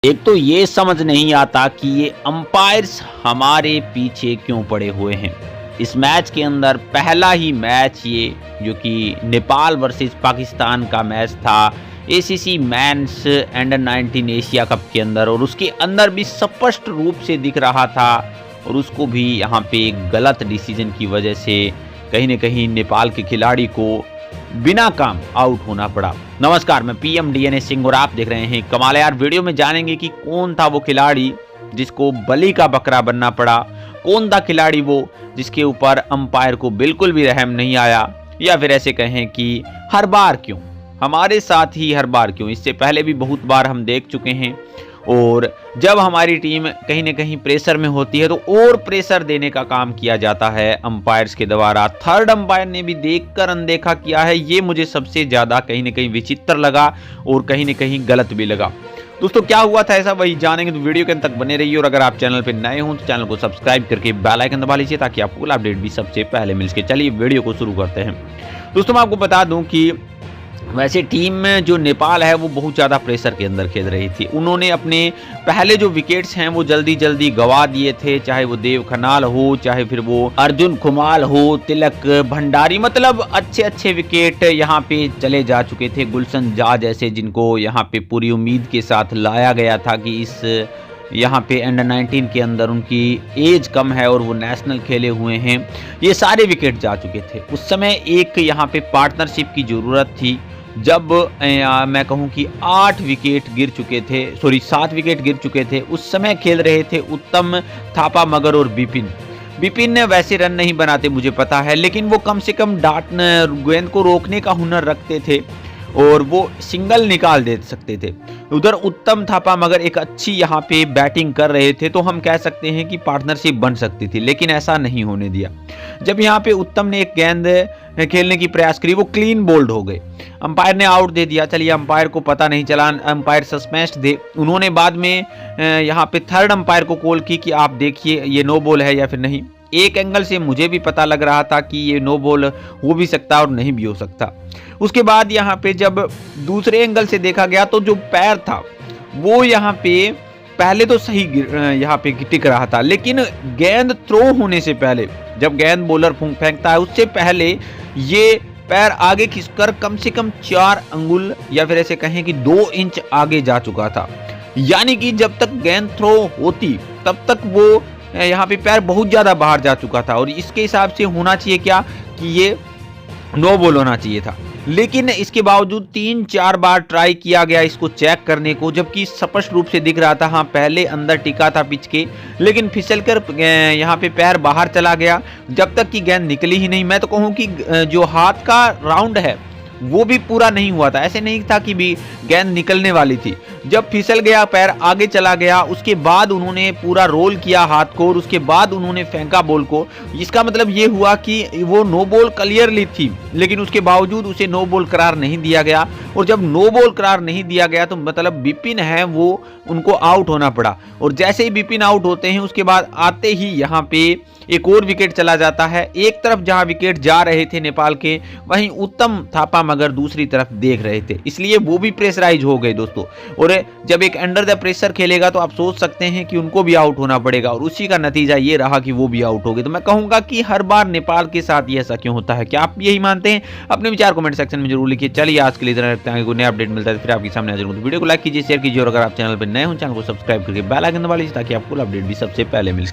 एक तो ये समझ नहीं आता कि ये अंपायर्स हमारे पीछे क्यों पड़े हुए हैं। इस मैच के अंदर पहला ही मैच ये जो कि नेपाल वर्सेस पाकिस्तान का मैच था ACC men's under 19 Asia cup के अंदर, और उसके अंदर भी स्पष्ट रूप से दिख रहा था और उसको भी यहाँ पे एक गलत डिसीजन की वजह से कहीं न कहीं नेपाल के खिलाड़ी को बिना काम आउट होना पड़ा। नमस्कार, मैं पीएम डीएनए सिंह और आप देख रहे हैं कमाल यार। वीडियो में जानेंगे कि कौन था वो खिलाड़ी जिसको बलि का बकरा बनना पड़ा, कौन था खिलाड़ी वो जिसके ऊपर अंपायर को बिल्कुल भी रहम नहीं आया, या फिर ऐसे कहें कि हर बार क्यों, हमारे साथ ही हर बार क्यों। इससे पहले भी बहुत बार हम देख चुके हैं, और जब हमारी टीम कहीं न कहीं प्रेशर में होती है तो और प्रेशर देने का काम किया जाता है अंपायर्स के द्वारा। थर्ड अंपायर ने भी देखकर अनदेखा किया है, ये मुझे सबसे ज़्यादा कहीं न कहीं विचित्र लगा और कहीं न कहीं गलत भी लगा। दोस्तों क्या हुआ था ऐसा, वही जानेंगे, तो वीडियो के अंत तक बने रहिए। और अगर आप चैनल पर नए हों तो चैनल को सब्सक्राइब करके बेल आइकन दबा लीजिए ताकि आपको फुल अपडेट भी सबसे पहले मिल सके। चलिए वीडियो को शुरू करते हैं। दोस्तों मैं आपको बता दूं कि वैसे टीम में जो नेपाल है वो बहुत ज़्यादा प्रेशर के अंदर खेल रही थी। उन्होंने अपने पहले जो विकेट्स हैं वो जल्दी जल्दी गवा दिए थे, चाहे वो देव खनाल हो, चाहे फिर वो अर्जुन खुमाल हो, तिलक भंडारी, मतलब अच्छे अच्छे विकेट यहाँ पे चले जा चुके थे। गुलशन जा जैसे जिनको यहाँ पे पूरी उम्मीद के साथ लाया गया था कि इस यहाँ पे अंडर 19 के अंदर उनकी एज कम है और वो नेशनल खेले हुए हैं, ये सारे विकेट जा चुके थे। उस समय एक यहाँ पे पार्टनरशिप की ज़रूरत थी। जब मैं कहूं कि 8 विकेट गिर चुके थे, 7 विकेट गिर चुके थे, उस समय खेल रहे थे उत्तम, थापा मगर और बिपिन वैसे रन नहीं बनाते मुझे पता है, लेकिन वो कम से कम गेंद को रोकने का हुनर रखते थे और वो सिंगल निकाल दे सकते थे। उधर उत्तम थापा मगर एक अच्छी यहाँ पे बैटिंग कर रहे थे, तो हम कह सकते हैं कि पार्टनरशिप बन सकती थी, लेकिन ऐसा नहीं होने दिया। जब यहाँ पे उत्तम ने एक गेंद खेलने की प्रयास करी, वो क्लीन बोल्ड हो गए, अंपायर ने आउट दे दिया। चलिए अंपायर को पता नहीं चला, अंपायर सस्पेंड थे। उन्होंने बाद में यहाँ पे थर्ड अंपायर को कॉल की कि आप देखिए ये नो बॉल है या फिर नहीं। एक एंगल से मुझे भी पता लग रहा था कि ये नो बॉल हो भी सकता और नहीं भी हो सकता। उसके बाद यहाँ पे जब दूसरे एंगल से देखा गया तो जो पैर था वो यहाँ पे पहले तो सही यहाँ पे टिक रहा था, लेकिन गेंद थ्रो होने से पहले, जब गेंद बॉलर फेंकता है उससे पहले ये पैर आगे खिसकर कम से कम 4 अंगुल या फिर ऐसे कहें कि 2 इंच आगे जा चुका था। यानी कि जब तक गेंद थ्रो होती तब तक वो यहाँ पे पैर बहुत ज़्यादा बाहर जा चुका था, और इसके हिसाब से होना चाहिए क्या कि ये नो बॉल होना चाहिए था। लेकिन इसके बावजूद 3-4 बार ट्राई किया गया इसको चेक करने को, जबकि स्पष्ट रूप से दिख रहा था हाँ पहले अंदर टिका था पिच के, लेकिन फिसलकर यहाँ पे पैर बाहर चला गया जब तक कि गेंद निकली ही नहीं। मैं तो कहूँ कि जो हाथ का राउंड है वो भी पूरा नहीं हुआ था, ऐसे नहीं था कि भी गेंद निकलने वाली थी। जब फिसल गया पैर आगे चला गया, उसके बाद उन्होंने पूरा रोल किया हाथ को और उसके बाद उन्होंने फेंका बॉल को। इसका मतलब ये हुआ कि वो नो बॉल क्लियरली थी, लेकिन उसके बावजूद उसे नो बॉल करार नहीं दिया गया। और जब नो बॉल करार नहीं दिया गया तो मतलब बिपिन है वो उनको आउट होना पड़ा, और जैसे ही बिपिन आउट होते हैं उसके बाद आते ही यहाँ पे एक और विकेट चला जाता है। एक तरफ जहां विकेट जा रहे थे नेपाल के, वहीं उत्तम थापा मगर दूसरी तरफ देख रहे थे, इसलिए वो भी प्रेशराइज हो गए दोस्तों। और जब एक अंडर द प्रेशर खेलेगा तो आप सोच सकते हैं कि उनको भी आउट होना पड़ेगा, और उसी का नतीजा ये रहा कि वो भी आउट हो गए। तो मैं कहूंगा कि हर बार नेपाल के साथ ये ऐसा क्यों होता है, क्या आप यही मानते हैं? अपने विचार कमेंट सेक्शन में जरूर लिखिए। चलिए आज के लिए इतना रखते हैं, कोई नया अपडेट मिलता है फिर आपके सामने हाजिर हूं। तो वीडियो को लाइक कीजिए, शेयर कीजिए, और अगर आप चैनल पर नए हो चैनल को सब्सक्राइब करके बेल आइकन दबा लीजिए ताकि आपको अपडेट भी सबसे पहले मिल सके।